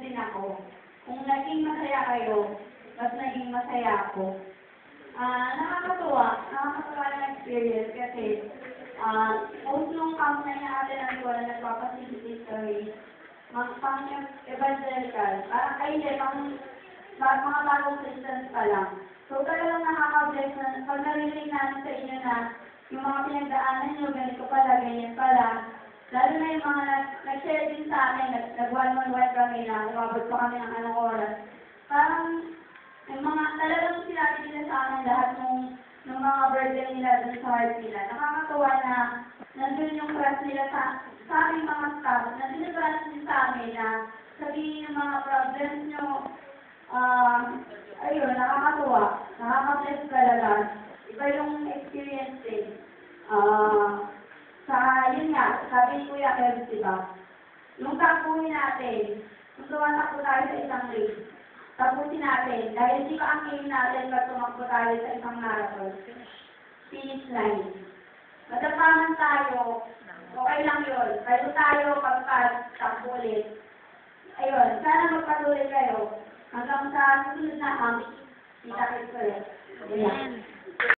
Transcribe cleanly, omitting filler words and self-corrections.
din ako. Kung naging masaya kayo, mas naging masaya ako. Nakakatuwa yung experience kasi most nung camp na ina-attend ko na nagpapasility story, pang-evangelical, parang mga bagong Christians pa lang. So talagang nakaka-bless na pag narinig namin sa inyo na yung mga pinagdaanan nyo, ganito pala, ganyan pala. Lalo na yung mga nag-share din sa amin, nag-one-on-one kami na umabot pa kami ng anong oras. Parang yung mga talagang sinabi nila sa amin lahat ng mga burden nila dun sa heart nila. Nakakatuwa na nandun yung trust nila sa aming mga staff. Nandun yung trust nila sa amin na sabihin yung mga problems nyo. Ayun, nakakatuwa. Nakaka-bless talaga. Iba yung experience din. Yun nga, sabi ni Kuya Kevin, diba? Yung tapuhin natin, kung tumatakbo tayo sa isang race, tapusin natin, dahil di ba ang aim natin pag tumakbo tayo sa isang marathon? Finish line. Matapaman tayo, okay lang yun. Kayo tayo pagkatakbo ulit. Ayun, sana magpatuloy kayo hanggang sa susunod na kita-kits ulit. Ayan.